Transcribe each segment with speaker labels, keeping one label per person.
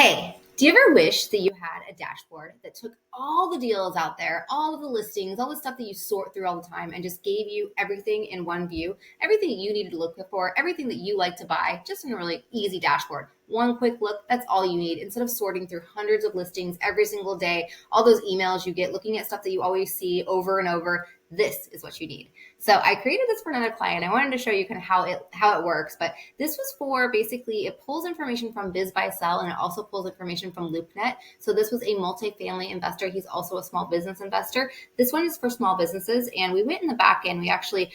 Speaker 1: Hey, do you ever wish that you had a dashboard that took all the deals out there, all of the listings, all the stuff that you sort through all the time, and just gave you everything in one view, everything you needed to look for, everything that you like to buy, just in a really easy dashboard? One quick look, that's all you need. Instead of sorting through hundreds of listings every single day, all those emails you get, looking at stuff that you always see over and over, this is what you need. So I created this for another client. I wanted to show you kind of how it works, but this was for basically it pulls information from BizBuySell and it also pulls information from LoopNet. So this was a multifamily investor. He's also a small business investor. This one is for small businesses, and we went in the back end. We actually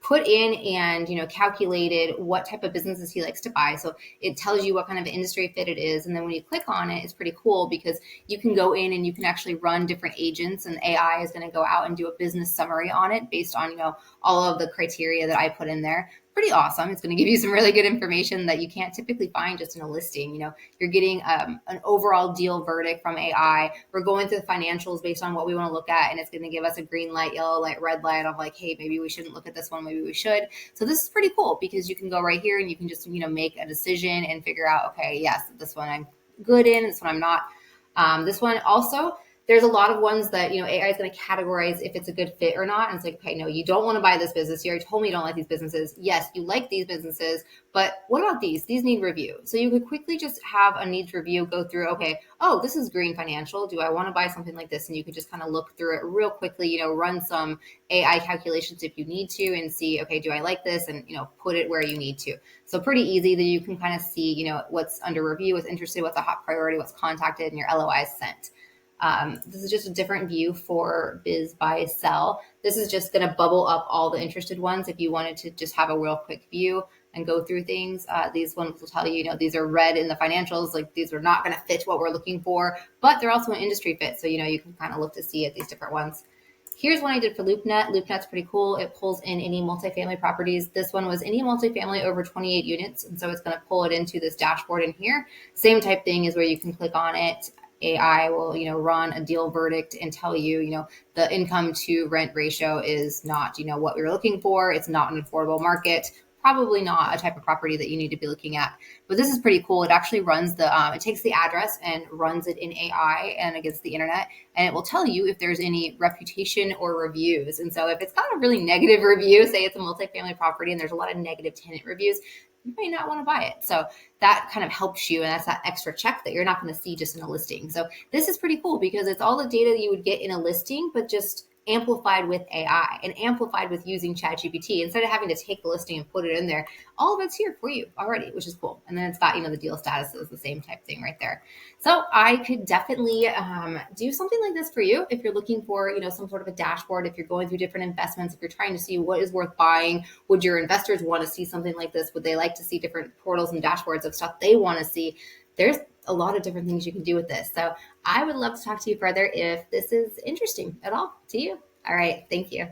Speaker 1: put in and calculated what type of businesses he likes to buy. So it tells you what kind of industry fit it is, and then when you click on it, it's pretty cool because you can go in and you can actually run different agents, and AI is going to go out and do a business summary on it based on all of the criteria that I put in there. Pretty awesome. It's going to give you some really good information that you can't typically find just in a listing. You're getting an overall deal verdict from AI. We're going through the financials based on what we want to look at, and it's going to give us a green light, yellow light, red light of like, hey, maybe we shouldn't look at this one, maybe we should. So this is pretty cool because you can go right here and you can just make a decision and figure out, okay, yes, this one I'm good in, this one I'm not. This one also, there's a lot of ones that, AI is going to categorize if it's a good fit or not. And it's like, okay, no, you don't want to buy this business. You already told me you don't like these businesses. Yes, you like these businesses, but what about these? These need review. So you could quickly just have a needs review, go through, okay, oh, this is green financial. Do I want to buy something like this? And you could just kind of look through it real quickly, run some AI calculations if you need to and see, okay, do I like this? And, put it where you need to. So pretty easy that you can kind of see, what's under review, what's interested, what's a hot priority, what's contacted, and your LOIs sent. This is just a different view for BizBuySell. This is just going to bubble up all the interested ones if you wanted to just have a real quick view and go through things. These ones will tell you, these are red in the financials, like these are not going to fit what we're looking for, but they're also an industry fit. So, you can kind of look to see at these different ones. Here's one I did for LoopNet. LoopNet's pretty cool. It pulls in any multifamily properties. This one was any multifamily over 28 units. And so it's going to pull it into this dashboard in here. Same type thing is where you can click on it. AI will, run a deal verdict and tell you, the income to rent ratio is not, what we were looking for. It's not an affordable market. Probably not a type of property that you need to be looking at. But this is pretty cool. It actually runs it takes the address and runs it in AI and against the internet. And it will tell you if there's any reputation or reviews. And so if it's got a really negative review, say it's a multifamily property and there's a lot of negative tenant reviews, you may not want to buy it. So that kind of helps you. And that's that extra check that you're not going to see just in a listing. So this is pretty cool because it's all the data that you would get in a listing, but just amplified with AI and amplified with using ChatGPT. Instead of having to take the listing and put it in there, all of it's here for you already, which is cool. And then it's got, the deal status is the same type thing right there. So I could definitely do something like this for you if you're looking for, some sort of a dashboard, if you're going through different investments, if you're trying to see what is worth buying. Would your investors want to see something like this? Would they like to see different portals and dashboards of stuff they want to see? There's a lot of different things you can do with this. So I would love to talk to you further if this is interesting at all to you. All right. Thank you.